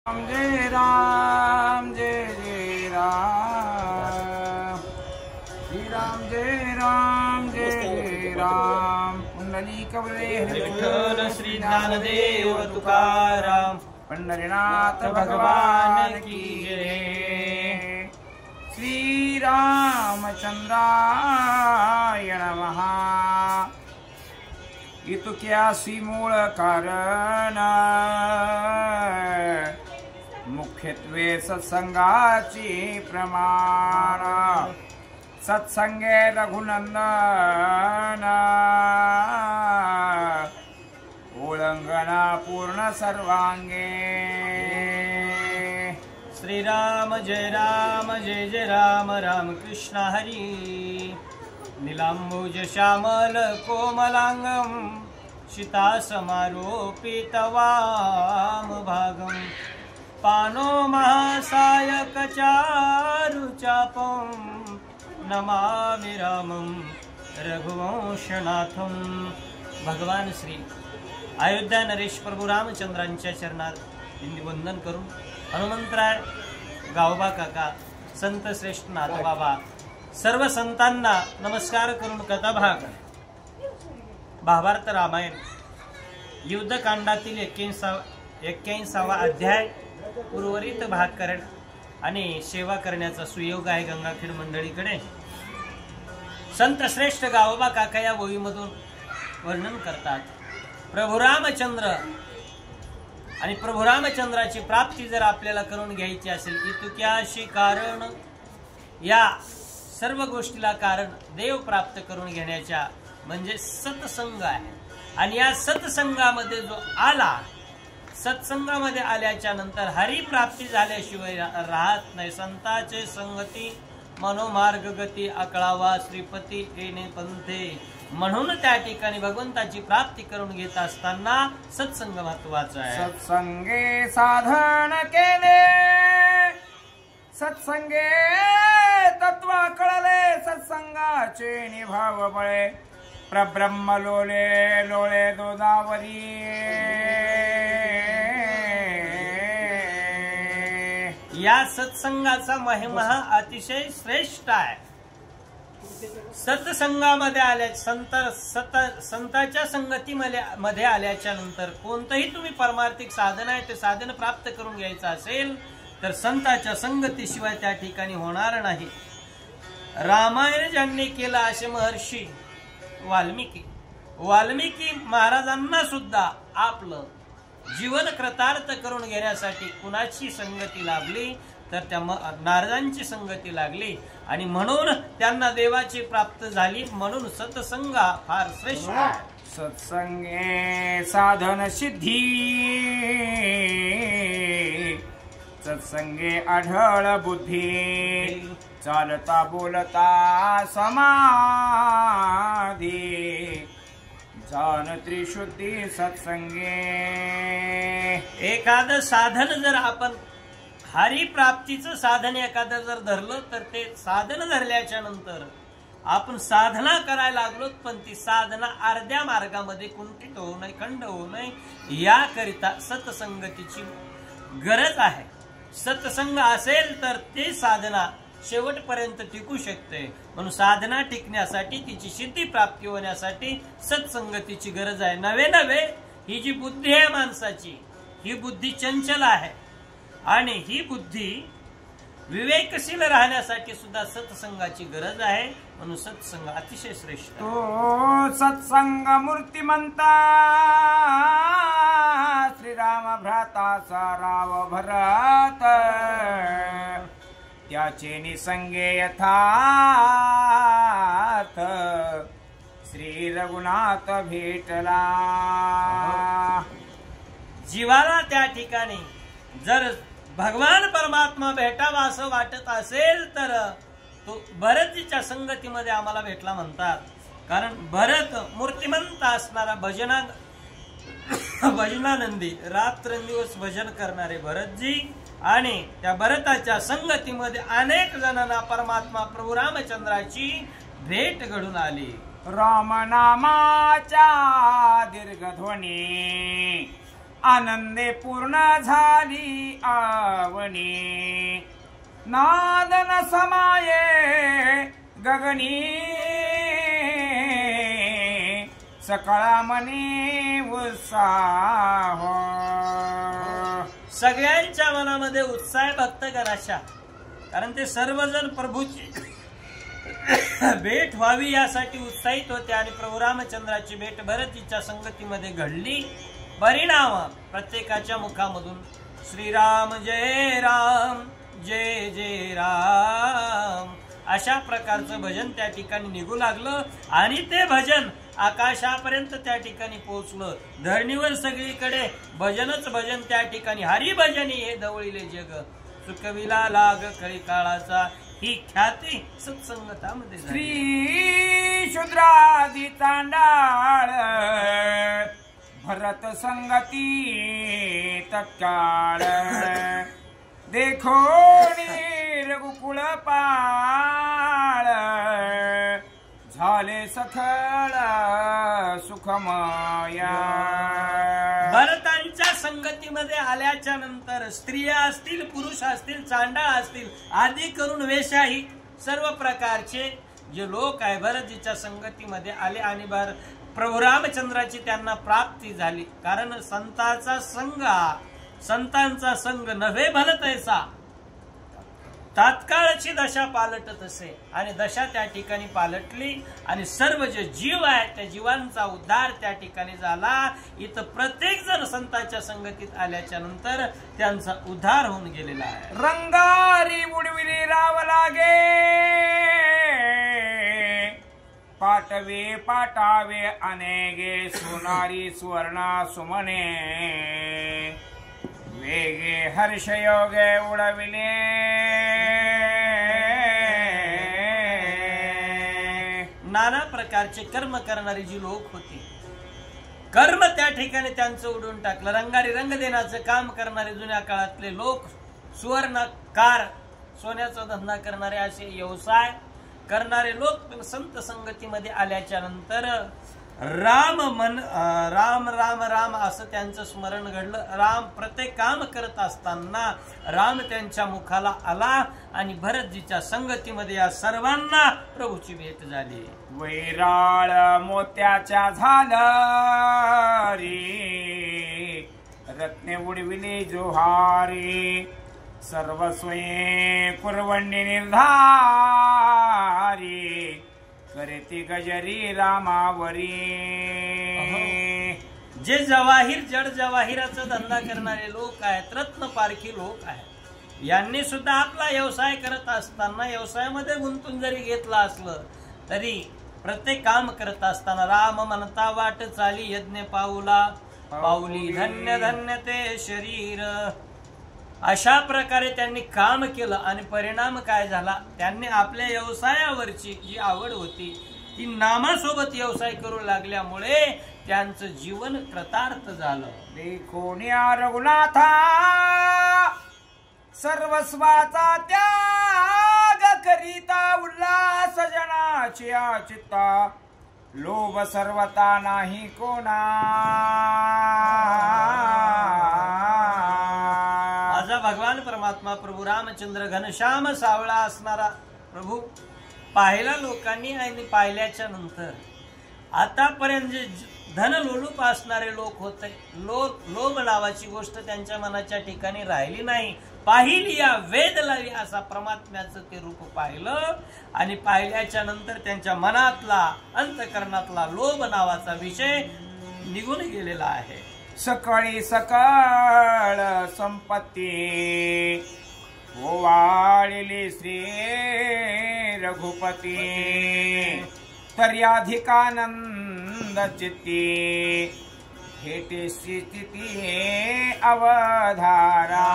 जय राम जय जय राम श्री राम जय राम जय जय राम पुंडलिक विठ्ठल श्री ज्ञानदेव तुकाराम पंढरीनाथ भगवान की जय श्री रामचंद्राय नमः। इतुक्यासी मूळ कारण मुख्यत्वे सत्संगाची प्रमाण सत्संगे रघुनंदन उल्लंघना पूर्ण सर्वांगे। श्रीराम जय जय राम राम कृष्ण हरी। नीलांबुज श्यामल कोमलांगम शितासमारोपितवाम पानो महासायक चारुचापं नमामि रामं रघुवंशनाथं। भगवान श्री अयोध्या नरेश प्रभू रामचंद्रांच्या चरणात वंदन करून हनुमंतराय, गावबा काका, संत श्रेष्ठ नाथबाबा, सर्व संतांना नमस्कार करून कथाभाग महाभारत रामायण युद्धकांडातील 81वा अध्याय उर्वरित भाग करण आणि सेवा करण्याचा सुयोग आहे गंगाखेड मंडळीकडे। संत श्रेष्ठ गावबा काका या ओळीमधून वर्णन करतात। प्रभू रामचंद्र आणि प्रभू रामचंद्राची प्राप्ती जर आपल्याला करून घ्यायची असेल इतुक्याशी कारण, या सर्व गोष्टीला कारण देव प्राप्त करून घेण्याच्या म्हणजे सत्संग आहे। आणि या सत्संगामध्ये जो आला, सत्संगामध्ये आल्याच्या नंतर हरी प्राप्ती झाल्याशिवाय राहत नाही। संताचे संगती मनोमार्ग गती अकळावा श्रीपती येणे पंथे। म्हणून त्या ठिकाणी भगवंताची प्राप्ती करून घेत असताना सत्संग महत्वाचा आहे। सत्संगे साधन केले, सत्संगे तत्व कळले, सत्संगाचे निभाव बळे प्रब्रह्म लोले लोळे गोदावरी। या सत्संगाचा महिमा अतिशय श्रेष्ठ आहे। सत्संगामध्ये आल्या संताच्या संगतीमध्ये आल्याच्या नंतर कोणतंही तुम्ही परमार्थिक साधन आहे ते साधन प्राप्त करून घ्यायचं असेल तर संताच्या संगतीशिवाय त्या ठिकाणी होणार नाही। रामायण ज्यांनी केला असे महर्षी वाल्मिकी महाराजांना सुद्धा आपलं जीवन कृतार्थ करून घेण्यासाठी कुणाची संगती लाभली तर त्या नारदांची संगती लागली आणि म्हणून त्यांना देवाची प्राप्त झाली। म्हणून सत्संग फार श्रेष्ठ आहे। सत्संगे साधन सिद्धी, सत्संगे आढळ बुद्धी, चालता बोलता समाधी, जान त्रिशुद्धी सत्संगे। एखादं साधन जर आपण हरी प्राप्तीचं साधन एखादं जर धरलं तर ते साधन धरल्याच्या नंतर आपण साधना करायला लागलो पण ती साधना अर्ध्या मार्गामध्ये कुंठित होऊ नये, खंड होऊ नये याकरिता सत्संगतीची गरज आहे। सत्संग असेल तर ते साधना शेवटपर्यंत टिकू शकते। म्हणून साधना टिकण्यासाठी तिची सिद्धी प्राप्ती होण्यासाठी सत्संगतीची गरज आहे। नवे ही जी बुद्धी आहे माणसाची, ही बुद्धी चंचल आहे आणि ही बुद्धी विवेकशील राहण्यासाठी सुद्धा सत्संगाची गरज आहे। म्हणून सत्संग अतिशय श्रेष्ठ। तो सत्संग मूर्तिमंता श्रीराम भ्राताचा राव भरत, त्याचे निसंगे यथार्थ श्री रघुनाथ भेटला। जीवाला त्या ठिकाणी जर भगवान परमात्मा भेटावा असं वाटत असेल तर तो भरतजीच्या संगतीमध्ये आम्हाला भेटला म्हणतात। कारण भरत मूर्तिमंत असणारा भजनानंदी रात्रंदिवस भजन करणारे भरतजी आणि त्या भरताच्या संगतीमध्ये अनेक जणांना परमात्मा प्रभू रामचंद्राची भेट घडून आली। राम नामाच्या दीर्घ ध्वनी आनंदे पूर्ण झाली आवणी नादन समाये गगनी सकळा मनी उत्साह सगळ्यांच्या मनामध्ये उत्साह भक्तगणाच्या कारण ते सर्वजण प्रभूची भेट व्हावी यासाठी उत्साहित होते आणि प्रभू रामचंद्राची भेट भरतीच्या संगतीमध्ये घडली परिणाम प्रत्येकाच्या मुखामधून श्रीराम जय राम जय जय राम अशा प्रकारचं भजन त्या ठिकाणी निघू लागलं आणि ते भजन आकाशापर्यंत त्या ठिकाणी पोहोचलं धरणीवर सगळीकडे भजनच भजन त्या ठिकाणी हरिभजनी हे दवळीले जग सुखविला लाग कळी काळाचा ही ख्याती सत्संगतामध्ये श्री शूद्रादी चांडाळ भरत संगती तत्काळ देखो रघुकुळ पाळ झाले सखळ सुखमया भरतांच्या संगतीमध्ये आल्याच्या नंतर स्त्रिया असतील पुरुष असतील चांडाळ असतील आदी करून वेशाही सर्व प्रकारचे जे लोक आहे भरतजीच्या संगतीमध्ये आले आणि प्रभू रामचंद्राची त्यांना प्राप्ती झाली कारण संतांचा संग नव्हे भलत ऐसा तात्काळची दशा पालटत असे आणि दशा त्या ठिकाणी पालटली आणि सर्व जे जीव आहेत त्या जीवांचा उद्धार त्या ठिकाणी झाला इथं प्रत्येक जण संतांच्या संगतीत आल्याच्या नंतर त्यांचा उद्धार होऊन गेलेला आहे रंगारी बुडविली राव लागे पाटवे पाटावे अनेगे सोनारी सुवर्णा सुमने वेगे हर्षयोगे उडविले नाना प्रकारचे कर्म करणारी जी लोक होती कर्म त्या ठिकाणी त्यांचं उडून टाकलं रंगारी रंग देण्याचं काम करणारे जुन्या काळातले लोक सुवर्णकार सोन्याचा धंदा करणारे असे व्यवसाय करणारे लोक संत संगतीमध्ये आल्याच्या नंतर राम राम राम असं त्यांचं स्मरण घडलं राम प्रत्येक काम करत असताना राम त्यांच्या मुखाला आला आणि भरतजीच्या संगतीमध्ये या सर्वांना प्रभूची भेट झाली वैराळ मोत्याच्या झालं रे रत्ने उडविले जोहारी सर्वस्वये कुरवंडी निर्धारी करेती गजरी रामावरी जे जवाहीर जड जवाहिराचा धंदा करणारे लोक आहेत रत्न पारखी लोक आहेत यांनी सुद्धा आपला व्यवसाय करत असताना व्यवसायामध्ये गुंतून जरी घेतला असलं तरी प्रत्येक काम करत असताना राम म्हणता वाट चाली यज्ञ पाऊला पाऊली धन्य धन्य ते शरीर अशा प्रकारे त्यांनी काम केलं आणि परिणाम काय झाला त्यांनी आपल्या व्यवसायावरची जी आवड होती ती नामासोबत व्यवसाय करू लागल्यामुळे त्यांचं जीवन कृतार्थ झालं देखोनिया रघुनाथा सर्वस्वाचा त्याग करिता उल्हास जनाची चित्ता लोभ सर्वता नाही कोणा भगवान परमात्मा प्रभू रामचंद्र घनश्याम सावळा असणारा प्रभू पाहिला लोकांनी आणि पाहिल्याच्या नंतर आतापर्यंत जे धन लोलूप असणारे लोक होते लोभ नावाची गोष्ट त्यांच्या मनाच्या ठिकाणी राहिली नाही पाहिली या वेद लावी असा परमात्म्याचं ते रूप पाहिलं आणि पाहिल्याच्या नंतर त्यांच्या मनातला अंतकरणातला लोभ नावाचा विषय निघून गेलेला आहे सकाळी सकाळ संपत्ती ओवाळली श्री रघुपती तर्याधिकानंद चित्ती हेटे स्थिती अवधारा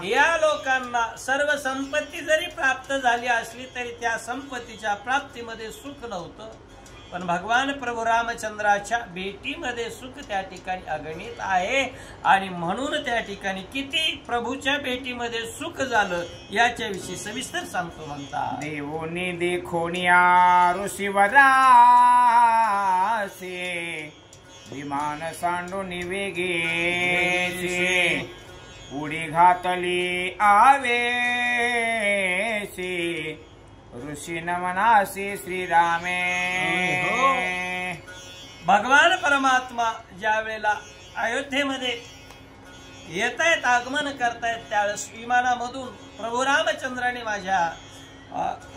या लोकांना सर्व संपत्ती जरी प्राप्त झाली असली तरी त्या संपत्तीच्या प्राप्तीमध्ये सुख नव्हतं पण भगवान प्रभू रामचंद्राच्या भेटीमध्ये सुख त्या ठिकाणी अगणित आहे आणि म्हणून त्या ठिकाणी किती प्रभूच्या भेटीमध्ये सुख झालं याच्याविषयी सविस्तर सांगतो म्हणता देवोनी देखोनिया ऋषीवरासे विमान सांडून वेगे उडी घातली आवेशी ऋषी नमनासी श्रीरामे. भगवान परमात्मा ज्या वेळेला अयोध्येमध्ये येतायत, आगमन करतायत, त्यावेळेस विमानामधून प्रभू रामचंद्राने माझ्या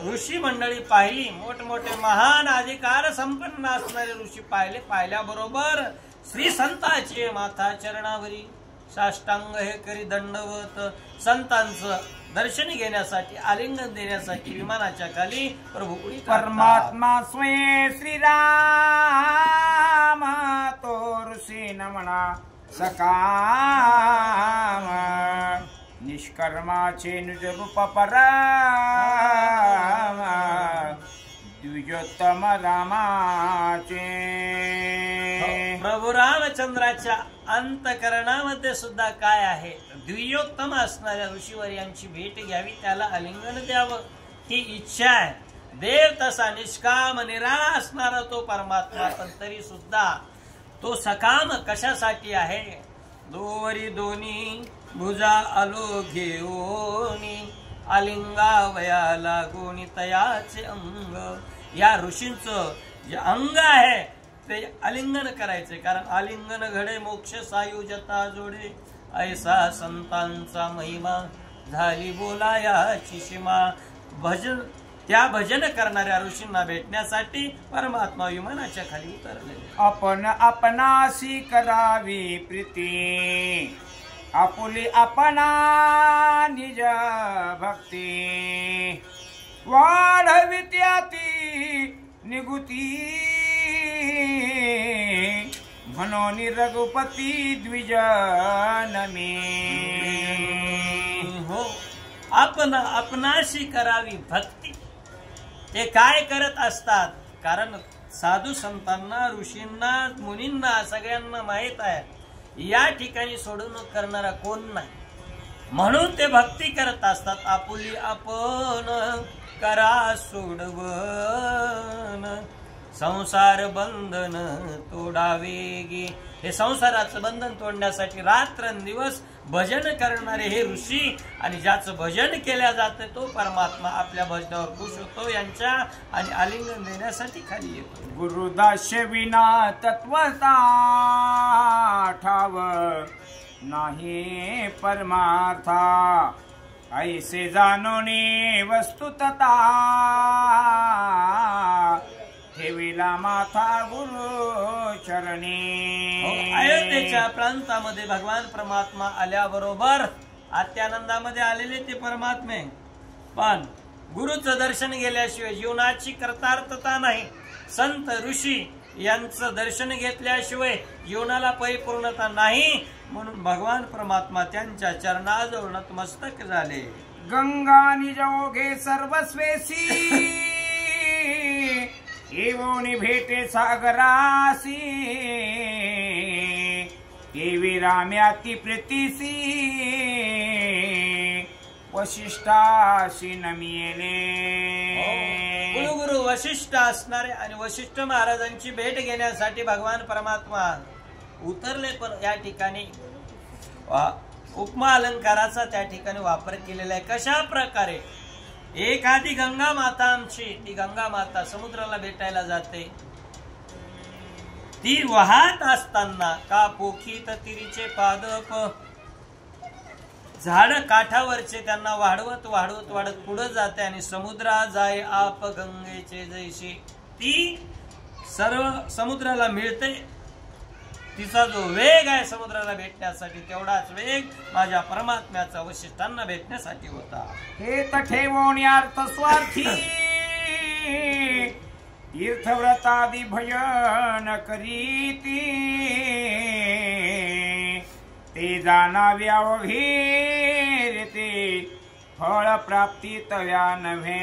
ऋषी मंडळी पाहिली. मोठमोठे महान अधिकार संपन्न असणारे ऋषी पाहिले. पाहिल्याबरोबर श्री संतांचे माथा चरणावरी साष्टांग हे करी दंडवत संतांचं दर्शन घेण्यासाठी, आलिंगन देण्यासाठी विमानाच्या खाली प्रभू परमात्मा स्वयं श्रीराम तो ऋषी नमना सकाम निष्कर्माचे निज रूप पराम द्विजोत्तम रामाचे. प्रभू रामचंद्राच्या अंतकरणामध्ये सुद्धा काय आहे, द्विजोत्तम असणाऱ्या ऋषीवर्यांची भेट घ्यावी, त्याला आलिंगन द्यावं ही इच्छा आहे. देव तसा निष्काम निराळा असणारा तो परमात्मा, पण तरी सुद्धा तो सकाम कशासाठी आहे. दोवरी दोन्ही भुजा आलो घेऊनी आलिंगावया लागोनी तयाचे अंग. या ऋषींचं जे अंग आहे ते आलिंगन करायचे, कारण आलिंगन घडे मोक्ष सायुजता जोडे. ऐसा संतांचा महिमा झाली बोलायाची सीमा. भजन त्या भजन करणाऱ्या ऋषींना भेटण्यासाठी परमात्मा विमानाच्या खाली उतरले. आपण आपणाशी करावी प्रीती आपुली आपणा निज भक्ती वाढवी त्याती निगुती म्हणून रघुपती द्विजनमी. हो, आपण आपणाशी करावी भक्ती. ते काय करत असतात, कारण साधू संतांना, ऋषींना, मुनींना सगळ्यांना माहित आहे या ठिकाणी सोडवणूक करणारा कोण नाही, म्हणून ते भक्ती करत असतात. आपुली आपण करा सोडवन संसार बंधन तोडावे गे. हे संसाराचं बंधन तोडण्यासाठी रात्रंदिवस भजन करणारे हे ऋषी, आणि ज्याचं भजन केल्या जातं तो परमात्मा आपल्या भजनावर खुश होतो यांच्या, आणि आलिंगन देण्यासाठी खाली येतो. गुरुदास्य विना तत्वता ठाव नाही परमार्था ऐसे जाणोनी वस्तुतता ठेविला माथा गुरु चरणी. अयोध्येच्या प्रांतामध्ये भगवान परमात्मा आल्याबरोबर अत्यानंदामध्ये आलेले ते परमात्मे, पण गुरुचं दर्शन गेल्याशिवाय जीवनाची कृतार्थता नाही. संत ऋषी यांचं दर्शन घेतल्याशिवाय जीवनाला परिपूर्णता नाही, म्हणून भगवान परमात्मा त्यांच्या चरणाजवळ नतमस्तक झाले. गंगा निजोगे सर्वस्वेसी येवोनी भेटे सागरासी देवी राम्याती प्रीतीसी वशिष्ठाशी नमिले. कुलगुरु वशिष्ठ असणारे आणि वशिष्ठ महाराजांची भेट घेण्यासाठी भगवान परमात्मा उतरले. पण या ठिकाणी उपमा अलंकाराचा त्या ठिकाणी वापर केलेला आहे. कशा प्रकारे एखादी गंगा माता आमची, ती गंगा माता समुद्राला भेटायला जाते, ती वाहत असताना का पोखीत तिरीचे पादप झाड काठावरचे त्यांना वाढवत वाढवत वाढत पुढे जाते, आणि समुद्रा जाय आप गंगेचे जैशी. ती सर्व समुद्राला मिळते. तिचा जो वेग आहे समुद्राला भेटण्यासाठी, तेवढाच वेग माझ्या परमात्म्याचा वशिष्ठांना भेटण्यासाठी होता. हे ठेवून अर्थ स्वार्थी तीर्थव्रतादी भजन करीती ते जाणावे अवघे ते फळ प्राप्ती तव्या नव्हे.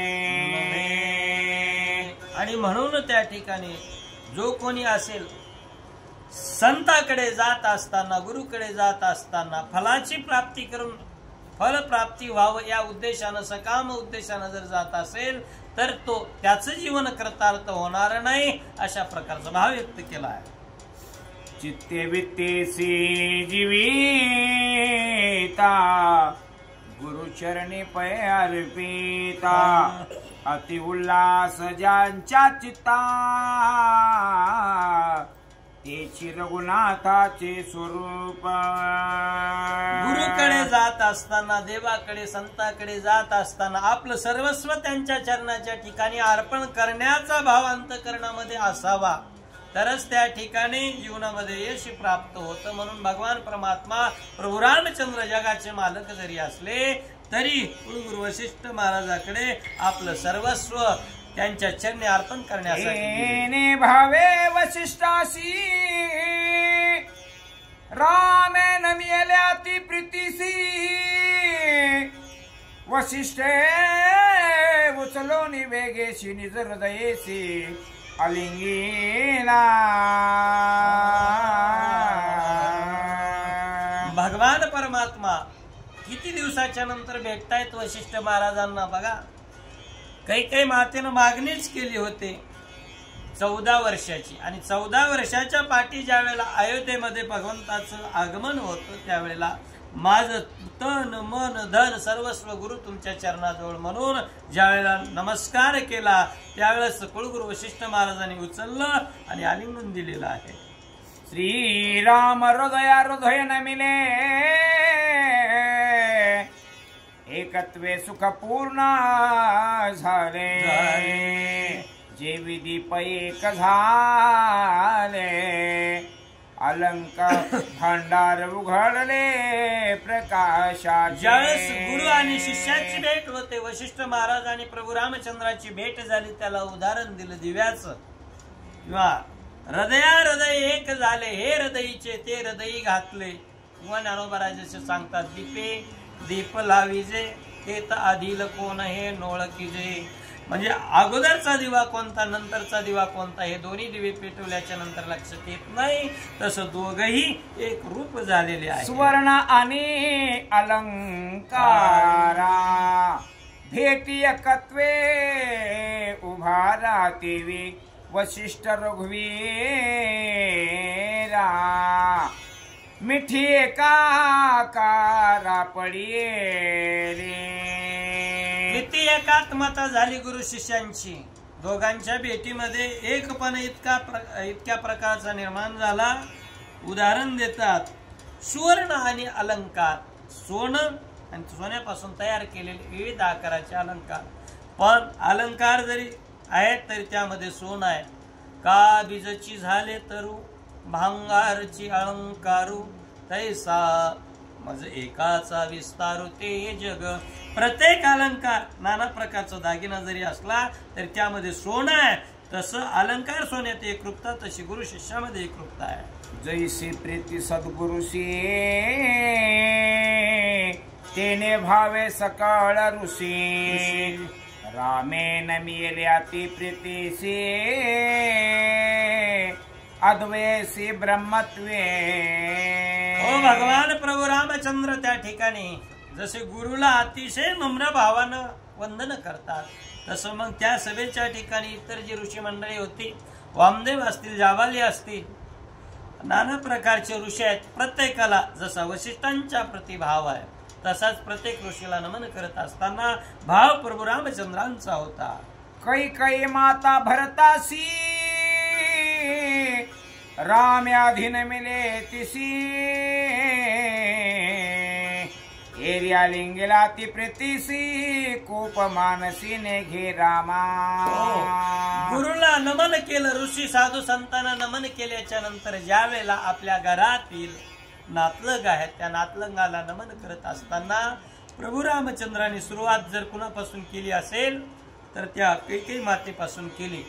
आणि म्हणून त्या ठिकाणी जो कोणी असेल संताकडे जात असताना, गुरुकडे जात असताना फलाची प्राप्ती करून फलप्राप्ती व्हावं या उद्देशानं, सकाम उद्देशानं जर जात असेल तर तो त्याचं जीवन कृतार्थ होणार नाही, अशा प्रकारचा भाव व्यक्त केला आहे. चित्ते वित्तेसी जीविता गुरुचरणी पै अर्पिता अति उल्लास ज्यांच्या चित्ता तेची रघुनाथाचे स्वरूप गुरुकडे जात असताना देवाकडे संताकडे जात असताना आपलं सर्वस्व त्यांच्या चरणाच्या ठिकाणी अर्पण करण्याचा भाव अंतःकरणामध्ये असावा तरच त्या ठिकाणी जीवनामध्ये यश प्राप्त होतं। म्हणून भगवान परमात्मा प्रभू रामचंद्र जगाचे मालक जरी असले तरी कुलगुरू वशिष्ठ महाराजाकडे आपलं सर्वस्व त्यांच्या चरणी अर्पण करण्यासाठी भावे वशिष्ठासी रामे नमियल्या ती प्रीतीसी वशिष्ठे उचलोनी वेगेशी निज हृदयेसी अलिंगीना। भगवान परमात्मा किती दिवसाच्या नंतर भेटतायत वशिष्ठ महाराजांना बघा। काही मातेनं मागणीच केली होती 14 वर्षाची आणि 14 वर्षाच्या पाठी ज्या वेळेला अयोध्येमध्ये भगवंताचं आगमन होतं त्यावेळेला माझं तन मन धन सर्वस्व गुरु तुमच्या चरणाजवळ म्हणून ज्या वेळेला नमस्कार केला त्यावेळेस कुलगुरू वशिष्ठ महाराजांनी उचललं आणि आलिंगन दिलेलं आहे। श्रीराम हृदया हृदय नमिले एकत्वे सुख पूर्ण झाले जे विधी पैक झाले अलंकार भांडार उघडले प्रकाशाचे। ज्यावेळेस गुरु आणि शिष्याची भेट होते वशिष्ठ महाराज आणि प्रभू रामचंद्राची भेट झाली त्याला उदाहरण दिलं दिव्याचं किंवा हृदया हृदय एक झाले हे हृदयीचे ते हृदयी घातले किंवा ज्ञानोबा सांगतात दीपे दीप लाविजे ते तर आधील कोण हे नोळखीजे। म्हणजे अगोदरचा दिवा कोणता नंतरचा दिवा कोणता हे दोन्ही दिवे पेटवल्याच्या नंतर लक्षात येत नाही तसं दोघही एक रूप झालेले आहे। सुवर्ण आणि अलंकारा भेटी एकत्वे उभारा तेवी वशिष्ठ रघुवीरा मिठी एकाकारा पडिये किती एकात्मता झाली गुरु शिष्यांची। दोघांच्या भेटीमध्ये एकपणा इतक्या प्रकारचा निर्माण झाला। उदाहरण देतात सुवर्ण आणि अलंकार सोनं आणि सोन्यापासून तयार केलेले विविध आकाराचे अलंकार पण अलंकार जरी आहेत तरी त्यामध्ये सोनं आहे। का बीजची झाले तरू भांगारची अलंकारू तैसा मज एकाचा विस्तारू ते जग। प्रत्येक अलंकार नाना प्रकारचा दागिना जरी असला तरी त्यामध्ये सोनं आहे तसं अलंकार सोन्यात एकरूपता तशी गुरु शिष्यामध्ये एकरूपता आहे। जैसी प्रीती सद्गुरुसी तेने भावे सकळ ऋषी रामे नमियल्या ती प्रीतीसी अद्वैसी ब्रह्मत्वे। हो भगवान प्रभू रामचंद्र त्या ठिकाणी जसे गुरुला अतिशय नम्र भावानं वंदन करतात तसं मग त्या सभेच्या ठिकाणी इतर जी ऋषी मंडळी होती वामदेव असतील जाबाली असतील नाना प्रकारचे ऋषी आहेत प्रत्येकाला जसा वशिष्ठांच्या प्रति भाव आहे तसाच प्रत्येक ऋषीला नमन करत असताना भाव प्रभू रामचंद्रांचा होता। कैकेयी माता भरतासी राम्याधीन मिले तिसी एरिया लिंगला ती प्रीतीसी कोप मानसीने घे रामा। गुरुला नमन केलं ऋषी साधू संतांना नमन केल्याच्या नंतर ज्या वेळेला आपल्या घरातील नातलग आहेत त्या नातलंगाला नमन करत असताना प्रभू रामचंद्रांनी सुरुवात जर कुणापासून केली असेल तर त्या कैकेयी मातेपासून केली।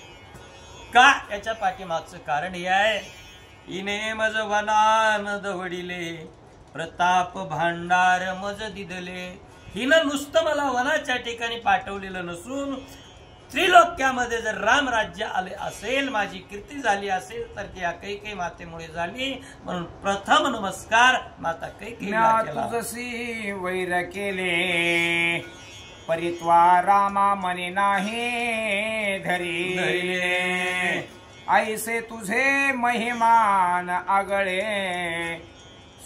का याच्या पाठीमागचं कारण हे आहे इने मज वनान दवडिले प्रताप भांडार मज दिदले। हिनं नुसतं मला वनाच्या ठिकाणी पाठवलेलं नसून त्रिलोक्यामध्ये जर राम राज्य आले असेल माझी कीर्ती झाली असेल तर त्या कैकेयी मातेमुळे झाली म्हणून प्रथम नमस्कार माता कैकेयीला केला। तुझसी वैर केले परित्वा रामा मने नाही धरी ऐसे तुझे महिमान आगळे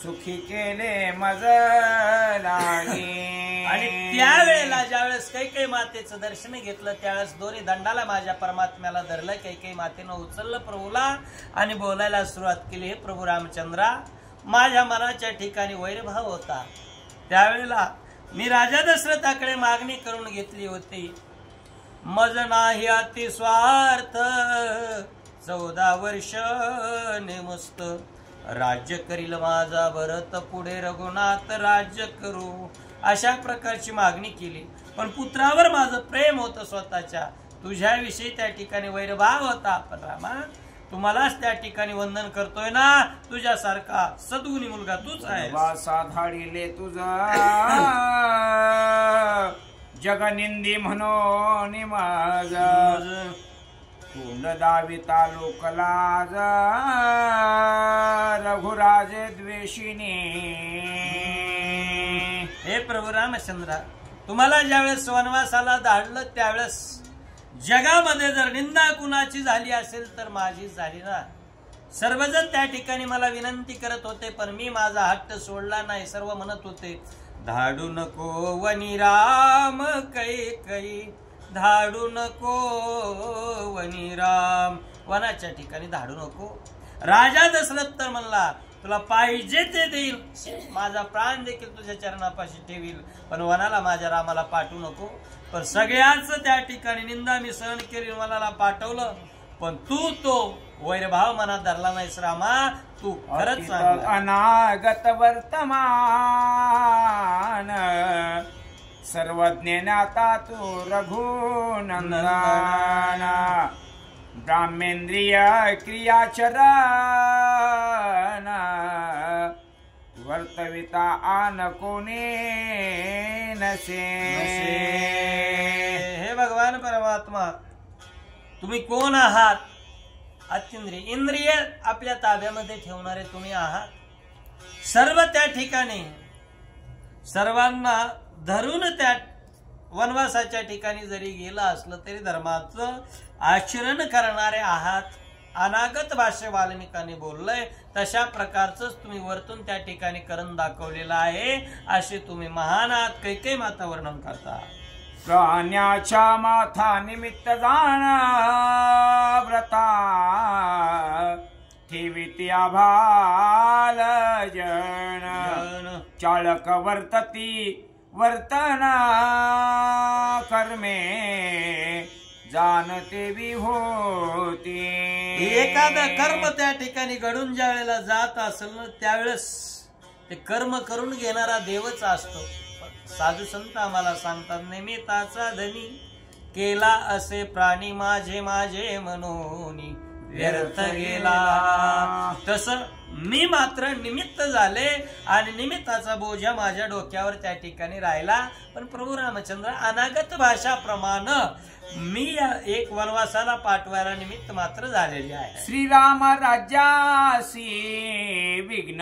सुखी केले मज लागे. आणि त्यावेळेला ज्यावेळेस कैकेयी मातेचं दर्शन घेतलं त्यावेळेस दोन्ही दंडाला माझ्या परमात्म्याला धरलं. कैकेयी मातेनं उचललं प्रभूला आणि बोलायला सुरुवात केली. हे प्रभू रामचंद्रा, माझ्या मनाच्या ठिकाणी वैरभाव होता. त्यावेळेला मी राजा दशरथाकडे मागणी करून घेतली होती. मज नाही अति स्वार्थ 14 वर्ष नेमस्त राज्य करील माझा भरत पुढे रघुनाथ राज्य करू. अशा प्रकारची मागणी केली. पण पुत्रावर माझं प्रेम होतं स्वतःच्या, तुझ्याविषयी त्या ठिकाणी वैरभाव होता. पण रामा, तुम्हालाच त्या ठिकाणी वंदन करतोय ना, तुझ्यासारखा सद्गुणी मुलगा तूच आहे. वासा धाडिले तुझा जगनिंदी म्हणून माझा तोंड दाविता लोकलाज रघुराजे द्वेषिनी. हे प्रभू रामचंद्रा, तुम्हाला ज्यावेळेस वनवासाला धाडलं त्यावेळेस जगामध्ये जर निंदा कुणाची झाली असेल तर माझी झाली ना. सर्वजण त्या ठिकाणी मला विनंती करत होते, पण मी माझा हट्ट सोडला नाही. सर्व म्हणत होते, धाडू नको वनी राम कैकेयी, धाडू नको वनी राम. वनाच्या ठिकाणी धाडू नको. राजा दशरथ तर म्हणला, तुला पाहिजे ते देईल, माझा प्राण देखील तुझ्या चरणापाशी ठेवील, पण वनाला माझ्या रामाला पाठवू नको. पण सगळ्याच त्या ठिकाणी निंदा मी सहन केली, वनाला पाठवलं. पण तू तो वैरभाव मनात धरला नाहीस रामा. तू खरंच अनागत वर्तमान सर्वज्ञाता तू रघुनंदन. ब्राह्मेंद्रिय क्रियाचरण वर्तविता आन कोणी नसे. हे भगवान परमात्मा, तुम्ही कोण आहात? अतिंद्रिय इंद्रिय आपल्या ताब्यामध्ये ठेवणारे तुम्ही आहात. सर्व त्या ठिकाणी सर्वांना धरून त्या वनवासाच्या ठिकाणी जरी गेला असलं तरी धर्माचं आचरण करणारे आहात. अनागत भाष्य वाल्मिकांनी बोललंय तशा प्रकारच तुम्ही वर्तून त्या ठिकाणी करून दाखवलेलं आहे. असे तुम्ही महान आहात. कैकेयी माता वर्णन करता. प्राण्याच्या माथा निमित्त जाण व्रता ठेविती आभाल जन. चाळक वर्तती वर्तना कर्मे जाणते विहोती. एखादं कर्म त्या ठिकाणी घडून ज्या वेळेला जात असेल ना त्यावेळेस ते कर्म करून घेणारा देवच असतो. साधू संत आम्हाला सांगतात, निमित्ताचा धनी केला असे प्राणी माझे माझे म्हणून व्यर्थ गेला. तस मी मात्र निमित्त झाले आणि निमित्ताचा बोजा माझ्या डोक्यावर त्या ठिकाणी राहिला. पण प्रभू रामचंद्र अनागत भाषाप्रमाणे मी एक वनवासाला पाठवायला निमित्त मात्र झालेले आहे. श्रीराम राज्यासी विघ्न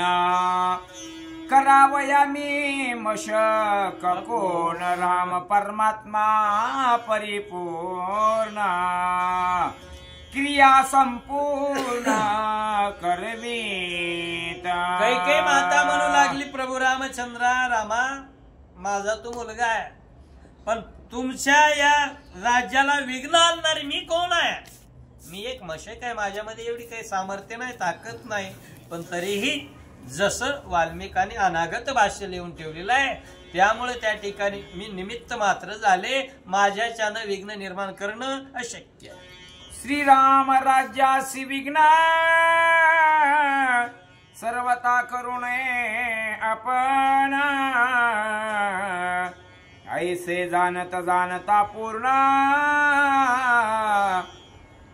करावया मी मशक कोण. राम परमात्मा परिपूर्ण क्रिया संपूर्ण करवीत. कैकेयी माता म्हणू लागली, प्रभू रामचंद्रा, रामा माझा तो मुलगा आहे, पण तुमच्या या राज्याला विघ्न आणणारी मी कोण आहे? मी एक मशक आहे. माझ्यामध्ये एवढी काही सामर्थ्य नाही, ताकद नाही. पण तरीही जसं वाल्मिकांनी अनागत भाष्य लिहून ठेवलेलं आहे त्यामुळे त्या ठिकाणी मी निमित्त मात्र झाले. माझ्याच्यानं विघ्न निर्माण करणं अशक्य आहे. श्रीराम राज्यासी विघ्न सर्वता करुणे आपण. ऐसे जाणता जाणता पूर्ण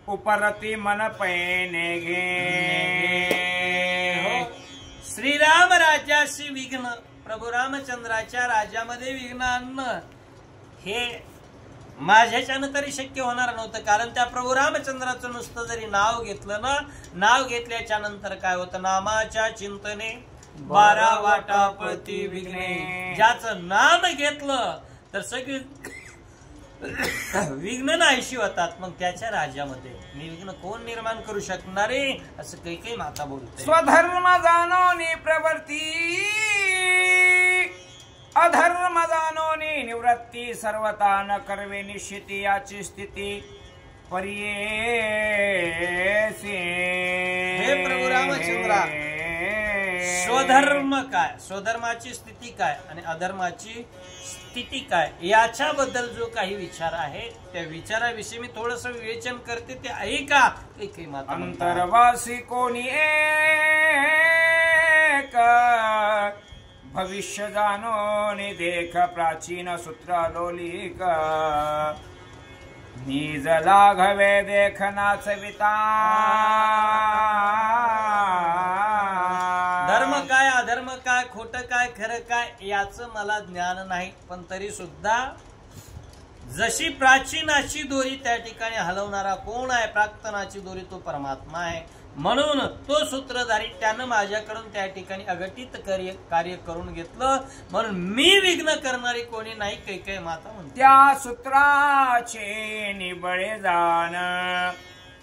उपरती मन पैने घे. श्रीराम राज्याशी विघ्न, प्रभू रामचंद्राच्या राज्यामध्ये विघ्न आणणं हे माझ्याच्यानं तरी शक्य होणार नव्हतं. कारण त्या प्रभू रामचंद्राचं नुसतं जरी नाव घेतलं ना, नाव घेतल्याच्या नंतर काय होतं, नामाच्या चिंतने 12 वाटा 12 विघ्ने. ज्याचं नाम घेतलं तर सगळी विघ्न नाहीशी होतात, मग त्याच्या राज्यामध्ये मी विघ्न कोण निर्माण करू शकणार आहे असं काही काही माता बोलते. स्वधर्म जाणोनी प्रवृत्ती अधर्म जाणोनी निवृत्ती सर्वता न करवे निश्चिती याची स्थिती परियेसी. हे प्रभू रामचंद्रा, स्वधर्म काय, स्वधर्माची स्थिती काय आणि अधर्माची स्थिती काय याच्याबद्दल जो काही विचार आहे त्या विचाराविषयी मी थोडस विवेचन करते, ते ऐका. एक माता अंतर्वासी कोणी एक भविष्य जाणो नि देख प्राचीन सूत्र लोलिक निज लाघवे देख नाचविता. धर्म काय, अधर्म काय, खोटं काय, खरं काय याचं मला ज्ञान नाही, पण तरी सुद्धा जशी प्राचीनाची दोरी त्या ठिकाणी हलवणारा कोण आहे, प्राक्तनाची दोरी तो परमात्मा आहे. म्हणून तो सूत्रधारी त्यानं माझ्याकडून त्या ठिकाणी अघटित कार्य करून घेतलं, म्हणून मी विघ्न करणारी कोणी नाही. काही काही माता म्हणते त्या सूत्राचे निबळे जाण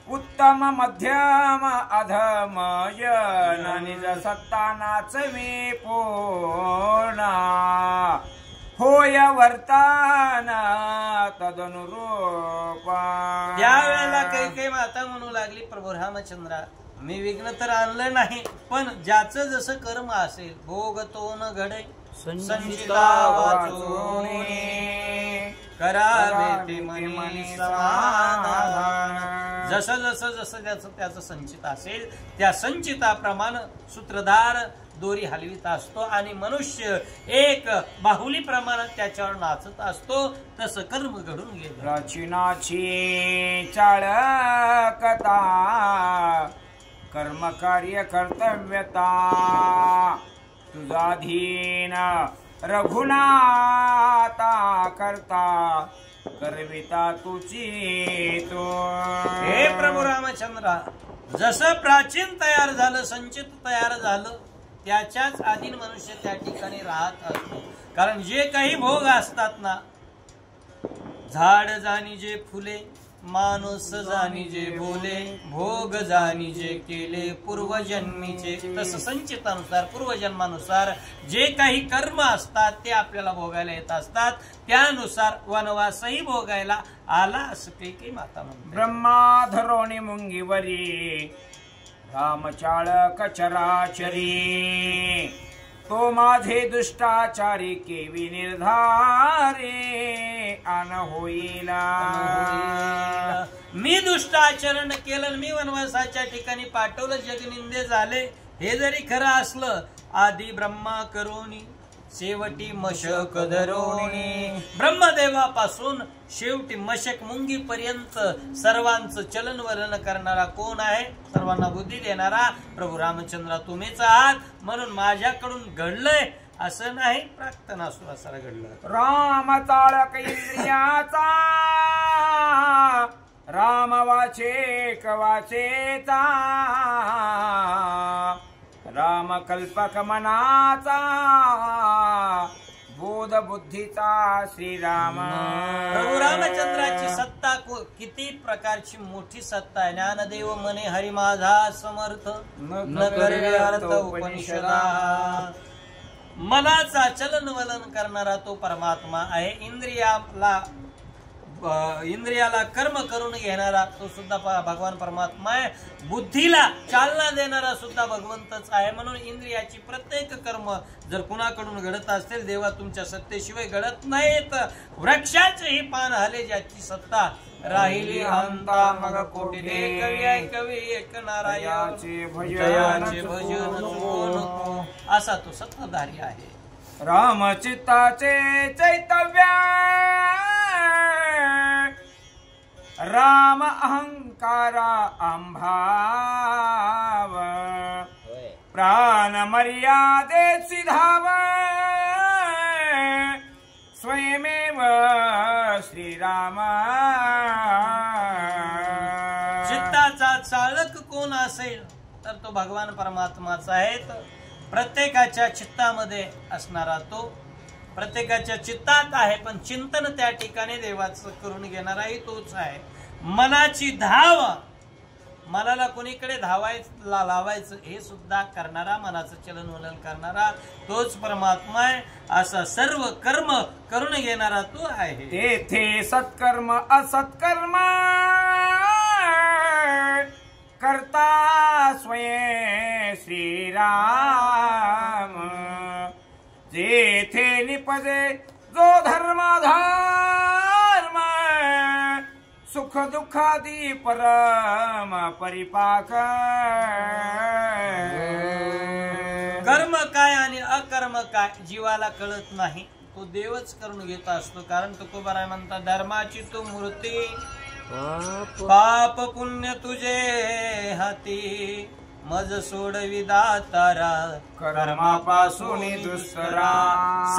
उत्तम मध्यम अधम जन निज सत्ता नाचवी पूर्ण होय वर्तान तदनुरूप. त्यावेळेला काही काही माता म्हणू लागली, प्रभू रामचंद्रा मी विघ्न तर आणलं नाही, पण ज्याचं जसं कर्म असेल भोग तो न घडे संचिता वाचून करावे ते मनी समाधान. जसं जसं जसं त्याचं संचित असेल त्या संचिताप्रमाणे सूत्रधार दोरी हलवित असतो आणि मनुष्य एक बाहुली प्रमाणात त्याच्यावर नाचत असतो. तसं कर्म घडून गेलं. प्राचीनाची चाळकता कर्म कार्य कर्तव्यता तुझाधीन रघुनाथा करता करविता तुची तो. हे प्रभू रामचंद्रा, जसं प्राचीन तयार झालं, संचित तयार झालं, त्याच्याच अधीन मनुष्य त्या ठिकाणी राहत असतो. कारण जे काही भोग असतात ना, झाड जाणी जे फुले, माणूस जाणी जे बोले, भोग जाणी जे केले पूर्वजन्मीचे, तसं संचितानुसार पूर्वजन्मानुसार जे काही कर्म असतात ते आपल्याला भोगायला येत असतात. त्यानुसार वनवासही भोगायला आला असं काही काही माता म्हणते. ब्रह्माधरोणी मुंगीवरी रामचाळक चराचरी तो माझे दुष्टाचारी केवी निर्धारे आन होईला. मी दुष्टाचरण केलं, मी वनवासाच्या ठिकाणी पाठवलं, जगनिंदे झाले. हे जरी खरं असलं, आधी ब्रह्मा करोनी शेवटी मशक धरोणी. ब्रह्मदेवापासून शेवटी मशक मुंगी पर्यंत सर्वांचं चलन वलन करणारा कोण आहे, सर्वांना बुद्धी देणारा प्रभू रामचंद्र तुम्हीच आहात. म्हणून माझ्याकडून घडलंय असं नाही, प्राक्तनासुरासाला घडलं. राम ताळक इंद्रियाचा राम वाचे कवाचेचा राम कल्पक मनाचा बोध बुद्धीचा श्रीराम. प्रभू रामचंद्राची सत्ता किती प्रकारची मोठी सत्ता आहे. ज्ञानदेव मने हरी माझा समर्थ न करवे अर्थ उपनिषदा. मनाचा चलन वलन करणारा तो परमात्मा आहे. इंद्रियाला कर्म करून घेणारा तो सुद्धा भगवान परमात्मा आहे. बुद्धीला चालना देणारा सुद्धा भगवंतच आहे. म्हणून इंद्रियाची प्रत्येक कर्म जर कुणाकडून घडत असतील, देवा तुमच्या सत्तेशिवाय घडत नाहीत. वृक्षाचे ही पान हले ज्याची सत्ता राहिली हंता मग कोटी दे. कवी आहे कवी एक नारायणाचे भजन नको असा तो सत्ताधारी आहे. रामचित्ताचे चैतव्य राम अहंकारा अंभाव प्राण मर्यादेची धाव स्वयमेव श्रीराम. चित्ताचा चालक कोण असेल तर तो भगवान परमात्माचा आहे. प्रत्येकाच्या चित्तामध्ये असणारा तो प्रत्येकाच्या चित्तात आहे, पण चिंतन त्या ठिकाणी देवाचं करून घेणाराही तोच आहे. मनाची धाव, मनाला कोणीकडे लावायचं हे सुद्धा करणारा, मनाचं चलनवलन करणारा तोच परमात्मा आहे. असा सर्व कर्म करून घेणारा तो आहे. तेथे सत्कर्म असत्कर्म करता स्वयं श्रीराम. जेथे निपजे जो धर्म धर्म सुख दुःखादी परम परिपाक. कर्म काय आणि अकर्म काय जीवाला कळत नाही, तो देवच करून घेत असतो. कारण तुकोबाराय म्हणतात, धर्माची तू मूर्ती पाप पुण्य तुझे हाती, मज सोडवी दातारा कर्मापासून दुष्करा.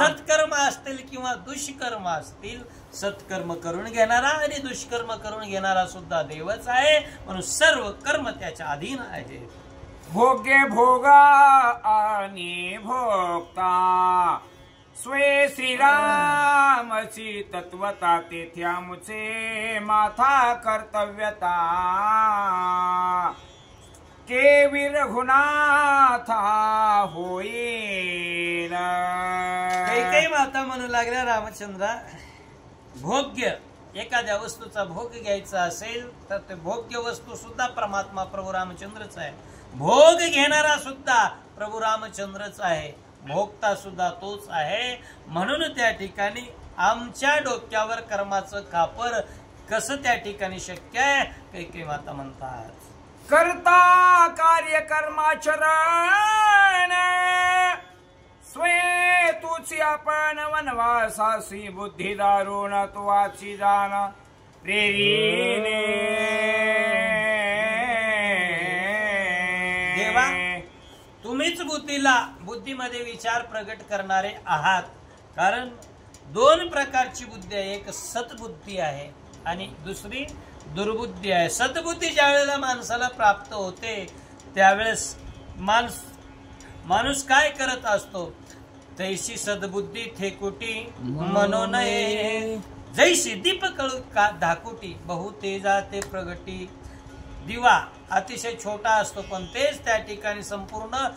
सत्कर्म असतील किंवा दुष्कर्म असतील, सत्कर्म करून घेणारा आणि दुष्कर्म करून घेणारा सुद्धा देवच आहे. म्हणून सर्व कर्म त्याच्या अधीन आहे. भोग्य भोगा आणि भोगता स्वे श्रीरामची तत्वता. तेथे आमचे माथा कर्तव्यता. के रघुनाथा होईल. काही माता म्हणू लागल्या, रामचंद्रा भोग्य एखाद्या वस्तूचा भोग घ्यायचा असेल तर ते भोग्य वस्तू सुद्धा परमात्मा प्रभू रामचंद्रच आहे. भोग घेणारा सुद्धा प्रभू रामचंद्रच आहे. भोगता सुद्धा तोच आहे. म्हणून त्या ठिकाणी आमच्या डोक्यावर कर्माचं खापर कसं त्या ठिकाणी शक्य आहे. काही माता म्हणतात, करता कार्य कर्माचरण स्वे तुची आपण वनवासासी. बुद्धी दारुण तुवाची जाण प्रेरीने. देवा तुम्हीच बुद्धीमध्ये विचार प्रगट करणारे आहात. कारण दोन प्रकारची बुद्धी आहे, एक सतबुद्धी आहे आणि दुसरी दुर्बुद्धी आहे. सतबुद्धी ज्या वेळेला माणसाला प्राप्त होते त्यावेळेस माणूस काय करत असतो, तैशी सद्बुद्धी थेकुटी मनोनये. जैशी दीप कळू धाकुटी बहु तेजा ते प्रगटी. दिवा अतिशय छोटा असतो पण तेच त्या ठिकाणी संपूर्ण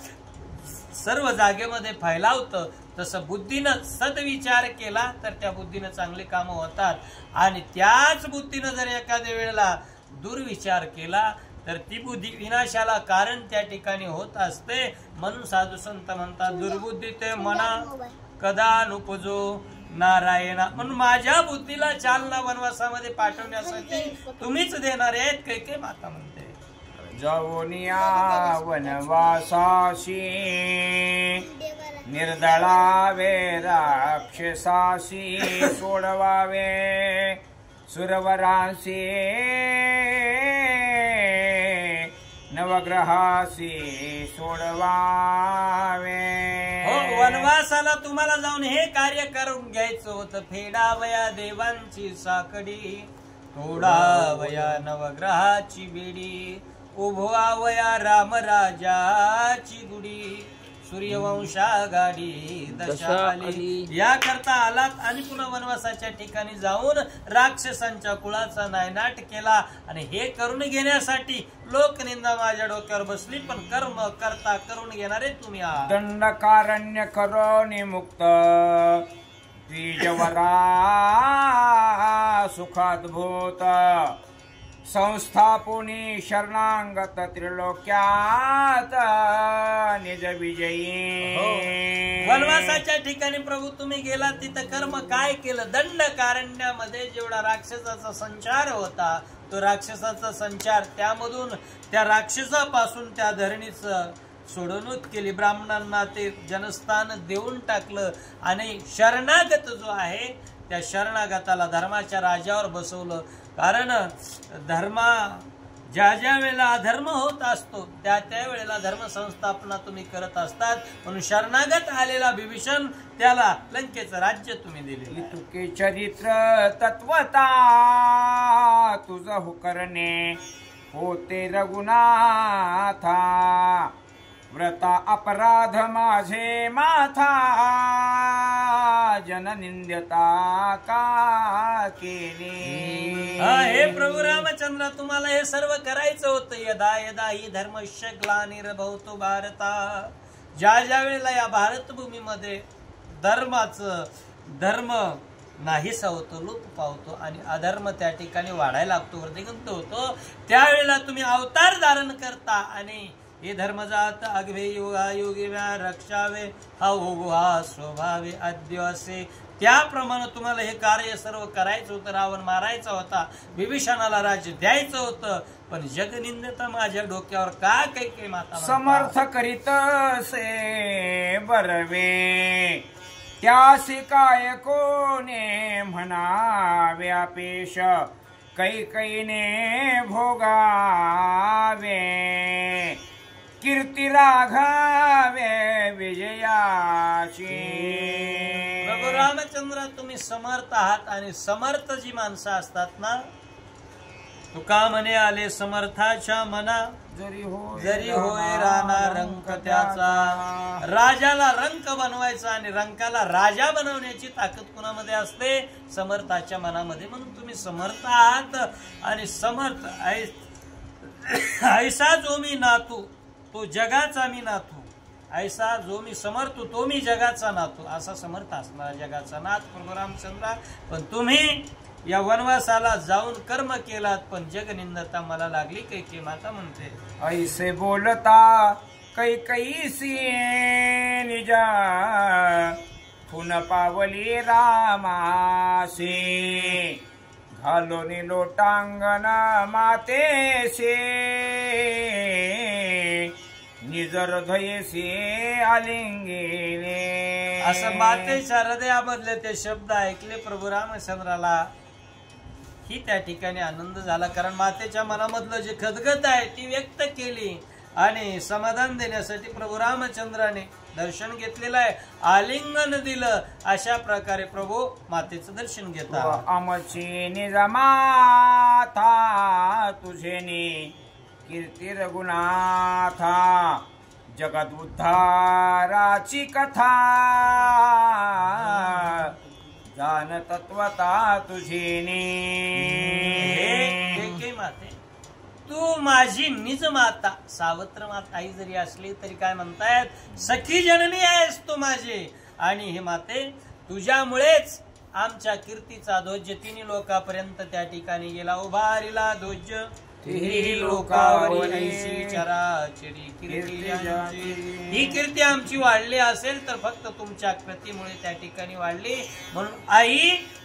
सर्व जागेमध्ये फैलावतं. तसं बुद्धीनं सद्विचार केला तर त्या बुद्धीनं चांगली कामं होतात. आणि त्याच बुद्धीनं जर एखाद्या वेळेला दुर्विचार केला तर ती बुद्धी विनाशाला कारण त्या ठिकाणी होत असते. म्हणून साधू संत म्हणतात, दुर्बुद्धी ते मना कदा नुपजो नारायणा. म्हणून माझ्या बुद्धीला चालना वनवासामध्ये पाठवण्यासाठी तुम्हीच देणारे आहेत. काही माता म्हणते, जाऊनिया वनवासाशी निर्दळावे राक्षसाशी. सोडवावे सुरवरांशी नवग्रहाशी सोडवावे. हो, वनवासाला तुम्हाला जाऊन हे कार्य करून घ्यायचं होतं. फेडावया देवांची साकडी, तोडावया नवग्रहाची बेडी, उभवावया रामराजाची गुडी, सूर्यवंशा गाडी दशाली. या करता आलात आणि पुन्हा वनवासाच्या ठिकाणी जाऊन राक्षसांच्या कुळाचा नायनाट केला. आणि हे करून घेण्यासाठी लोकनिंदा माझ्या डोक्यावर बसली, पण कर्म करता करून घेणारे तुम्ही आहात. दंडकारण्य करोनी मुक्त द्विजवरा सुखाद्भूत. संस्थापुनी शरणांगत त्रिलोक्यात निज विजयी. वनवासाच्या ठिकाणी प्रभू तुम्ही गेला, तिथं कर्म काय केलं. दंडकारण्यामध्ये जेवढा राक्षसाचा संचार होता तो राक्षसाचा संचार, त्यामधून त्या राक्षसापासून त्या धरणीचं सोडवणूक केली. ब्राह्मणांना ते जनस्थान देऊन टाकलं आणि शरणागत जो आहे त्या शरणागताला धर्माच्या राजावर बसवलं. कारण ज्या वेळेला अधर्म होत असतो त्या वेळेला धर्म संस्थापना तुम्ही करत असतात. म्हणून शरणागत आलेला बिभीषण त्याला लंकेचं राज्य तुम्ही दिले. तुके चरित्र तत्वता तुझ हो करणे होते रघुनाथा. व्रता अपराध माझे माथा जननिंद्यता का केली. हे प्रभू रामचंद्र, तुम्हाला हे सर्व करायचं होतं. यदा यदा ही धर्मस्य ग्लानिर्भवतो भारता, ज्या ज्या वेळेला या भारत भूमीमध्ये धर्म नाहीसा होतो, लोप पावतो आणि अधर्म त्या ठिकाणी वाढायला लागतो, वृद्धिगंत होतो, त्यावेळेला तुम्ही अवतार धारण करता आणि हे धर्म जात अगवे युगायुगी रक्षावे हा ओघा स्वभावे आद्य असे. त्याप्रमाणे तुम्हाला हे कार्य सर्व करायचं होतं. रावण मारायचा होता, विभीषणाला राज्य द्यायचं होतं, पण जगनिंदता माझ्या डोक्यावर का काही माता समर्थ करीत से बरवे, त्यासी काय कोणे म्हणावे अपेश, कैकईने भोगावे कीर्ती राघावे विजयाची. प्रभू रामचंद्र, तुम्ही समर्थ आहात आणि समर्थ जी माणसं असतात ना, तुका म्हणे आले समर्थाच्या मना, जरी होय राणा रंक त्याचा. राजाला रंक बनवायचा आणि रंकाला राजा बनवण्याची ताकद कुणामध्ये असते? समर्थाच्या मनामध्ये. म्हणून तुम्ही समर्थ आहात आणि समर्थ ऐसा जो मी नातू तो जगाचा मी नातू, ऐसा जो मी समर्थ तो मी जगाचा नातू, असा समर्थ असणारा जगाचा नाथ प्रभू रामचंद्र. पण तुम्ही या वनवासाला जाऊन कर्म केलात, पण जगनिंदता मला लागली. कैकेयी माता म्हणते, ऐसे बोलता कैकईसी निजा पुन पावली रामासी, घालोनी लोटांगण मातेसे निजर हृदयसे आलिंगेले. असं मातेच्या हृदयामधले ते शब्द ऐकले प्रभू रामचंद्राला. ही त्या ठिकाणी आनंद झाला, कारण मातेच्या मनामधलं जे खदगत आहे ती व्यक्त केली आणि समाधान देण्यासाठी प्रभू रामचंद्राने दर्शन घेतलेलं आहे, आलिंगन दिलं. अशा प्रकारे प्रभू मातेचं दर्शन घेतात. आमची निजमाथा तुझेनी कीर्ती रघुनाथा, जगत उद्धाराची कथा जान तत्वता तुझीनी. कैकेयी माते, तू माझी निज माता, सावत्र माता आई जरी असली तरी काय म्हणतायत, सखी जननी आहेस तू माझी. आणि हे माते, तुझ्यामुळेच आमच्या कीर्तीचा ध्वज तिन्ही लोकांपर्यंत त्या ठिकाणी गेला. उभारिला ध्वज तिन्ही लोकावरी, ऐशी चराचरी कीर्ती आमची. ही कीर्ती आमची वाढली असेल तर फक्त तुमच्या कृतीमुळे त्या ठिकाणी वाढली. म्हणून आई,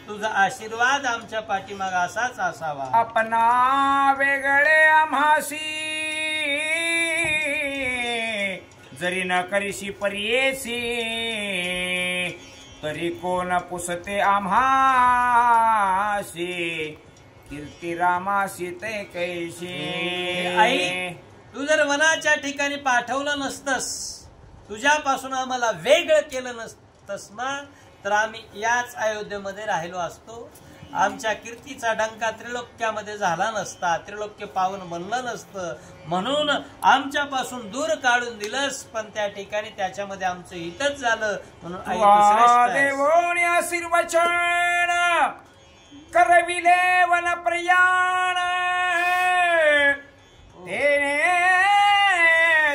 तुझा आशीर्वाद आमच्या पाठीमाग असाच असावा. अपना वेगळे आम्हासी जरी न करीशी परियेसी, तरी कोण पुसते आम्हासी कीर्ती रामासी ते कैशी. आई, तू जर वनाच्या ठिकाणी पाठवलं नसतस, तुझ्यापासून आम्हाला वेगळं केलं नसतस ना, तर आम्ही याच अयोध्येमध्ये राहिलो असतो. आमच्या कीर्तीचा डंका त्रिलोक्यामध्ये झाला नसता, त्रिलोक्य पावन बनलं नसतं. म्हणून आमच्यापासून दूर काढून दिलंस, पण त्या ठिकाणी त्याच्यामध्ये आमचं हितच झालं. म्हणून आई आशीर्वचन करविले वन प्रयाण,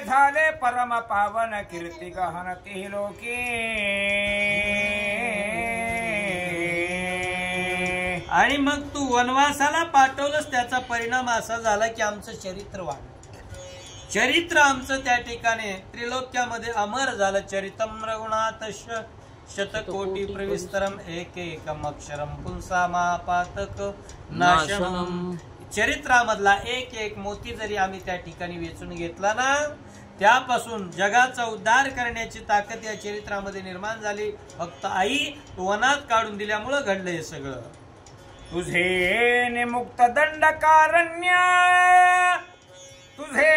झाले परम पावन कीर्ती गहन ती लोके. आणि मग तू वनवासाला पाठवलंस, त्याचा परिणाम असा झाला की आमचं चरित्र वाढलं. चरित्र आमचं त्या ठिकाणी त्रिलोक्यामध्ये अमर झालं. चरितम रघुनाथस्य शतकोटी प्रविस्तरम एकैकम अक्षरम पुंसा महापातक नाशनम. चरित्रामधला एक एक मोती जरी आम्ही त्या ठिकाणी वेचून घेतला ना, त्यापासून जगाचा उद्धार करण्याची ताकद या चरित्रामध्ये निर्माण झाली. फक्त आई, तू वनात काढून दिल्यामुळं घडलं हे सगळं. तुझे निमुक्त दंडकारण्य, तुझे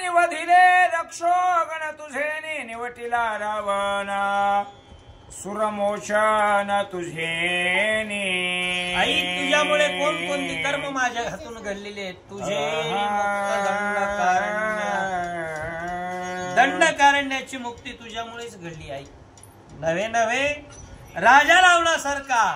निवधिले रक्षोगण, तुझे निवटिला रावण सुरमोशन तुझे. आई, तुझ्यामुळे कोणकोणती कर्म माझ्या हातून घडलेले आहेत. तुझे निमुक्त दंडकारण्य, कारण्याची मुक्ती तुझ्यामुळेच घडली आहे. नवे नवे राजा रावणासारखा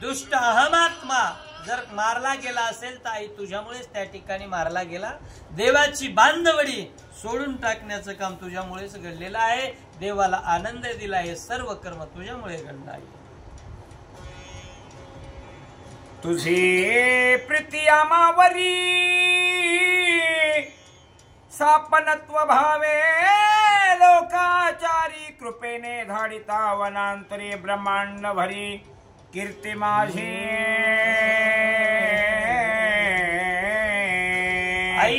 दुष्ट अहमात्मा जर मारला गेला असेल तर आई तुझ्यामुळेच त्या ठिकाणी मारला गेला. देवाची बांधवडी सोडून टाकण्याचं काम तुझ्यामुळेच घडलेलं आहे. देवाला आनंद दिला. हे सर्व कर्म तुझ्यामुळे घडलं आहे. तुझे प्रीती आमावरी सापनत्व भावे लोकाचारी कृपेने धाडिता वनांतरे ब्रह्मांड भरी कीर्ती माझी. आई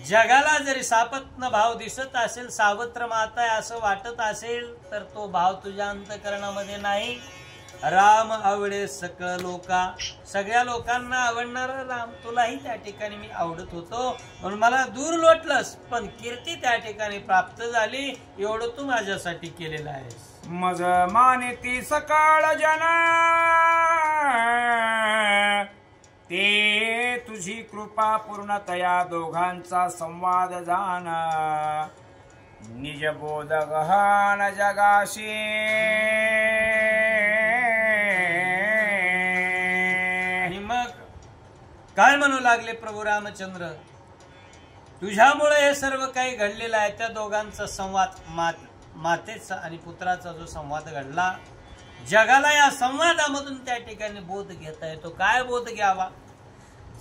जगाला जरी सापत्न भाव दिसत असेल, सावत्र माता आहे असं वाटत असेल तर तो भाव तुझ्या अंतःकरणामध्ये नाही. राम आवडे सकळ लोका, सगळ्या लोकांना आवडणारा राम तुलाही त्या ठिकाणी मी आवडत होतो म्हणून मला दूर लोटलंस, पण कीर्ती त्या ठिकाणी प्राप्त झाली. एवढं तू माझ्यासाठी केलेलं आहेस. मज मानेती सकाळ जन ते तुझी कृपा पूर्णतया दोघांचा संवाद जाण निज बोध गहन जगाशी. आणि मग काय म्हणू लागले प्रभू रामचंद्र, तुझ्यामुळे हे सर्व काही घडलेलं आहे. त्या दोघांचा संवाद मातेचा आणि पुत्राचा जो संवाद घडला, जगाला या संवादामधून त्या ठिकाणी बोध घेता येतो. काय बोध घ्यावा?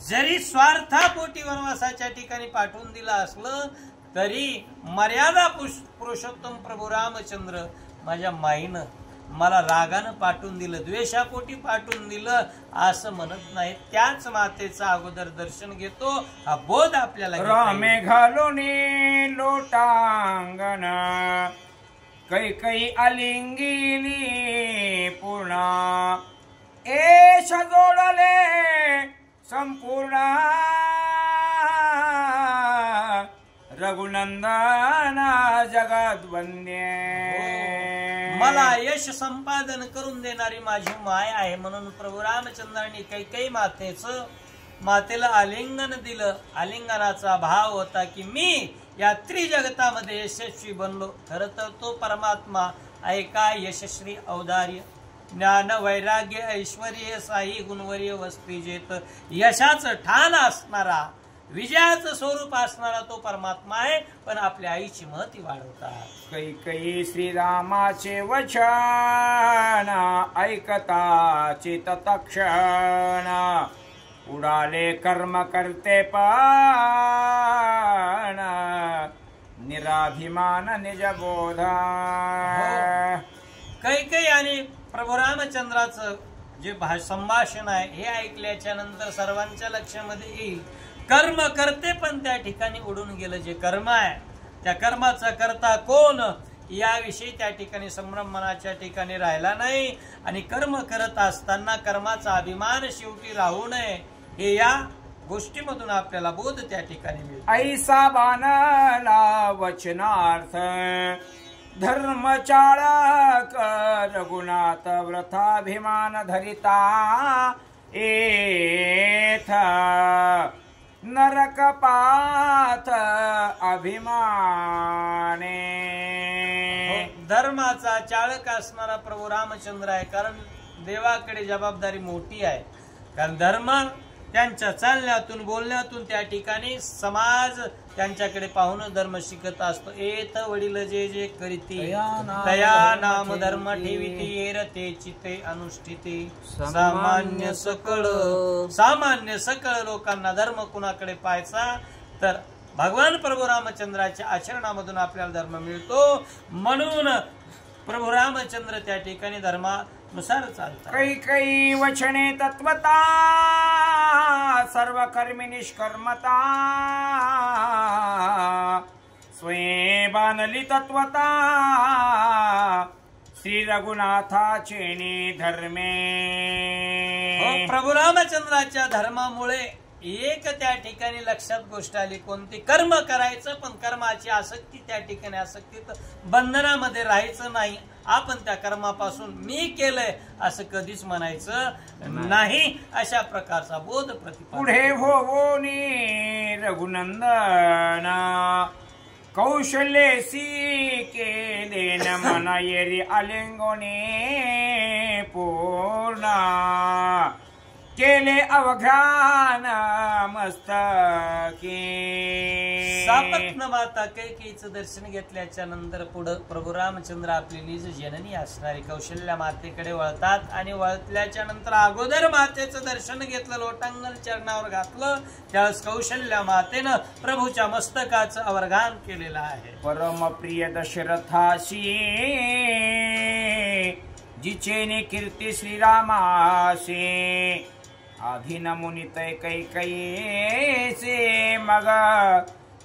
जरी स्वार्थापोटी वनवासाच्या ठिकाणी पाठवून दिलं असलं तरी मर्यादा पुरुषोत्तम प्रभू रामचंद्र माझ्या माईनं मला रागानं पाठवून दिलं, द्वेषापोटी पाठवून दिलं असं म्हणत नाही. त्याच मातेचं अगोदर दर्शन घेतो. हा बोध आपल्याला रामे घालोनी लोटांगण कैकई आलिंगिली पूर्ण एश जोडले संपूर्ण रघुनंदन जगत वंद्य. मला यश संपादन करून देणारी माझी माय आहे म्हणून प्रभू रामचंद्रांनी कैकई मातेला आलिंगन दिलं. आलिंगनाचा भाव होता की मी या त्रिजगतामध्ये यशस्वी बनलो. खर तर तो परमात्मा आहे का यशस्वी औदार्य ज्ञान वैराग्य ऐश्वर्य साई गुणवर्य वस्ती जेत यशाचं ठाण असणारा, विजयाचं स्वरूप असणारा तो परमात्मा आहे. पण आपल्या आईची महती वाढवतात. कैकई श्रीरामाचे वचन ऐकता चित्तक्षण उडाले कर्म करते पण निराभिमान निज बोधा. कैकई आणि प्रभू रामचंद्राचं जे संभाषण आहे हे ऐकल्याच्या नंतर सर्वांच्या लक्षामध्ये येईल कर्म करते पण त्या ठिकाणी उडून गेलं. जे कर्म आहे त्या कर्माचा करता कोण याविषयी त्या ठिकाणी संभ्रम मनाच्या ठिकाणी राहिला नाही. आणि कर्म करत असताना कर्माचा अभिमान शेवटी राहू नये हे या गोष्टीमधून आपल्याला बोध त्या ठिकाणी मिळतो. ऐसा बाणला वचनार्थ धर्मचाळक रघुनाथ व्रताभिमान धरिता एथ नरकपाथ अभिमाने. धर्माचा चाळक असणारा प्रभू रामचंद्र आहे. कारण देवाकडे जबाबदारी मोठी आहे. कारण धर्म त्यांच्या चालण्यातून बोलण्यातून त्या ठिकाणी समाज त्यांच्याकडे पाहून धर्म शिकत असतो. एथ वडील जे जे करीती तया नाम धर्म ठेविती येर ते चिते अनुष्ठिते. सामान्य सकळ लोकांना धर्म कुणाकडे पाहायचा तर भगवान प्रभू रामचंद्राच्या आचरणामधून आपल्याला धर्म मिळतो. म्हणून प्रभू रामचंद्र त्या ठिकाणी धर्मानुसार चालतात. कैकई वचने तत्वता सर्व कर्मी निष्कर्मता स्वयं बांधली तत्वता श्री रघुनाथाचे धर्मे. प्रभू रामचंद्राच्या धर्मामुळे एक त्या ठिकाणी लक्षात गोष्ट आली कोणती? कर्म करायचं पण कर्माची आसक्ती त्या ठिकाणी आसक्ती तर बंधनामध्ये राहायचं नाही. आपण त्या कर्मापासून मी केलंय असं कधीच म्हणायचं नाही. अशा प्रकारचा बोध प्रतिपादन. पुढे होवोनी रघुनंदन कौशल्यसी केले नमन येरी आलिंगने पूर्ण केले अवघ्रान मस्तकी. सापत्न माता कैकेयीचं दर्शन घेतल्याच्या नंतर पुढं प्रभू रामचंद्र आपली निज जननी असणारी कौशल्या मातेकडे वळतात आणि वळल्याच्या नंतर अगोदर मातेचं दर्शन घेतलं, लोटांगण चरणावर घातलं. त्यावेळेस कौशल्या मातेनं प्रभूच्या मस्तकाचं अवघान केलेलं आहे. परमप्रिय दशरथाशी जिचेने कीर्ती श्रीरामासे आधी नमुनित कैकेयीचे मग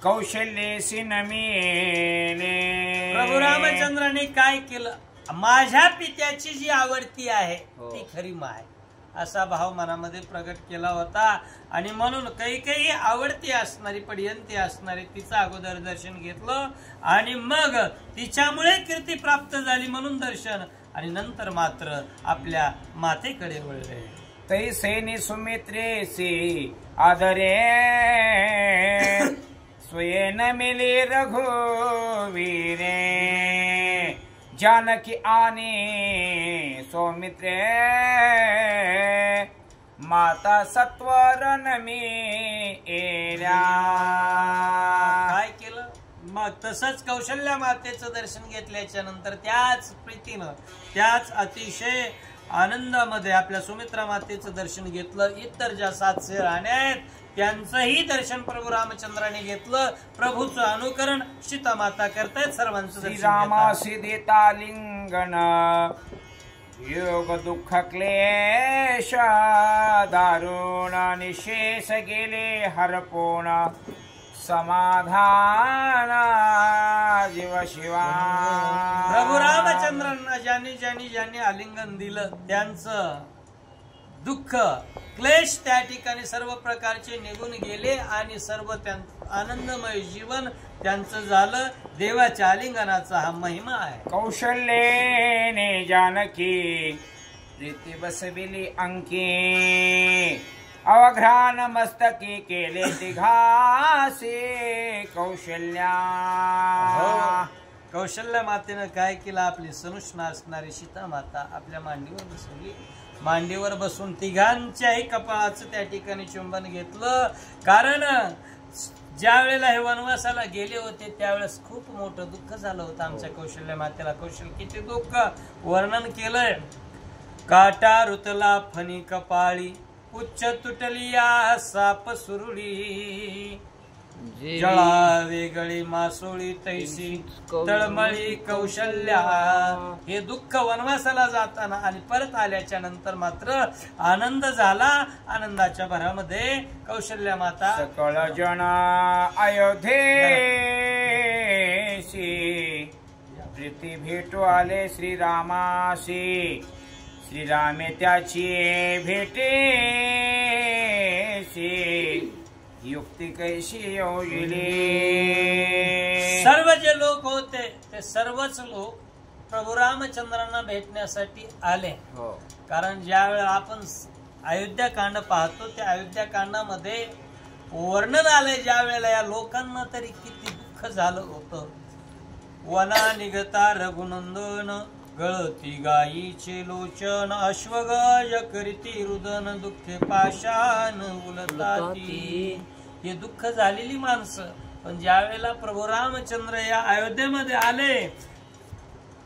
कौशल्येसी नमिले. प्रभू रामचंद्राने काय केलं, माझ्या पित्याची जी आवडती आहे ती खरी माय असा भाव मनामध्ये प्रगट केला होता. आणि म्हणून कैकेयी आवडती असणारी पडियंती असणारी तिचं अगोदर दर्शन घेतलं आणि मग तिच्यामुळे कीर्ती प्राप्त झाली म्हणून दर्शन, आणि नंतर मात्र आपल्या मातेकडे वळले. तैसेनी सुमित्रेसी आदरे स्वयेन मिली रघुवीरे जानकी आने सौमित्रे माता सत्वर नमिल्या. काय केलं मग तसंच कौशल्या मातेचं दर्शन घेतल्याच्या नंतर त्याच प्रीतीनं त्याच अतिशय आनंदामध्ये आपल्या सुमित्रा मातेचं दर्शन घेतलं. इतर ज्या 700 राण्या आहेत त्यांचंही दर्शन प्रभू रामचंद्राने घेतलं. प्रभूचं अनुकरण सीता माता करतायत. सर्वांचं श्रीरामासी देता लिंगन योग दुःख क्लेश दारुण निशेष गेले हरपोण समाधान जीव शिवा. प्रभू रामचंद्रांना ज्यांनी आलिंगन दिलं त्यांचं दुःख क्लेश त्या ठिकाणी सर्व प्रकारचे निघून गेले आणि सर्व आनंदमय जीवन त्यांचं झालं. देवाच्या आलिंगनाचा हा महिमा आहे. कौशल्येने जानकी प्रीती बसविली अंकी अवघ्रान मस्तकी केले तिघासे कौशल्या. कौशल्या मातेनं काय केलं, आपली सनुष्णा असणारी सीता माता आपल्या मांडीवर बसवली. मांडीवर बसून तिघांच्याही कपाळाचं त्या ठिकाणी चुंबन घेतलं. कारण ज्या वेळेला हे वनवासाला गेले होते त्यावेळेस खूप मोठं दुःख झालं होतं आमच्या कौशल्या मातेला. कौशल्य किती दुःख वर्णन केलंय. काटा रुतला फणी कपाळी उच्च तुटली या साप सुरुळी जळा वेगळी मासोळी तैसी तळमळी कौशल्या. हे दुःख वनवासाला जाताना आणि परत आल्याच्या नंतर मात्र आनंद झाला. आनंदाच्या भरामध्ये कौशल्या माता सकळ जन अयोध्येसी प्रीती भेटू आले श्रीरामाशी श्रीरामे त्याची भेटेसी युक्ती कैशी योजिली. सर्व जे लोक होते ते सर्वच लोक प्रभू रामचंद्रांना भेटण्यासाठी आले. कारण ज्या वेळेला आपण अयोध्या कांड पाहतो त्या अयोध्या कांडामध्ये वर्णन आलंय ज्या वेळेला या लोकांना तरी किती दुःख झालं होतं. वना निघता रघुनंदन गळती गायीचे लोचन अश्वगज करीती रुदन दुःखे पाशान उलताती. हे दुःख झालेली माणसं. पण ज्या वेळेला प्रभू रामचंद्र या अयोध्येमध्ये आले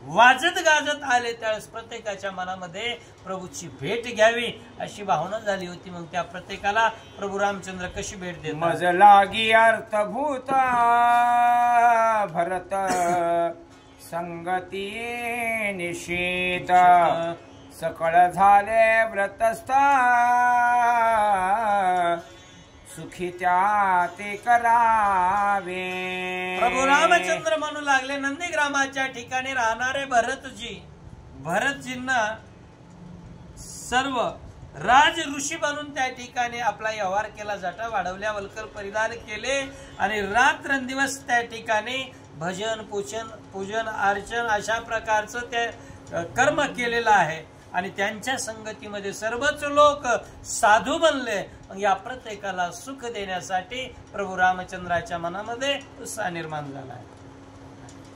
वाजत गाजत आले त्यावेळेस प्रत्येकाच्या मनामध्ये प्रभूची भेट घ्यावी अशी भावना झाली होती. मग त्या प्रत्येकाला प्रभू रामचंद्र कशी भेट देत मज लागी अर्थभूत भरत संगती निशित सकळ झाले व्रतस्थ सुखी त्या ते करावे. प्रभू रामचंद्र म्हणू लागले नंदीग्रामाच्या ठिकाणी राहणारे भरतजींना सर्व राज ऋषी बनून त्या ठिकाणी आपला व्यवहार केला. जटा वाढवल्या वल्कर परिधान केले आणि रात्रंदिवस त्या ठिकाणी भजन पूजन अर्चन अशा प्रकारचं ते कर्म केलेलं आहे. आणि त्यांच्या संगतीमध्ये सर्वच लोक साधू बनले. मग या प्रत्येकाला सुख देण्यासाठी प्रभू रामचंद्राच्या मनामध्ये उत्साह निर्माण झाला आहे.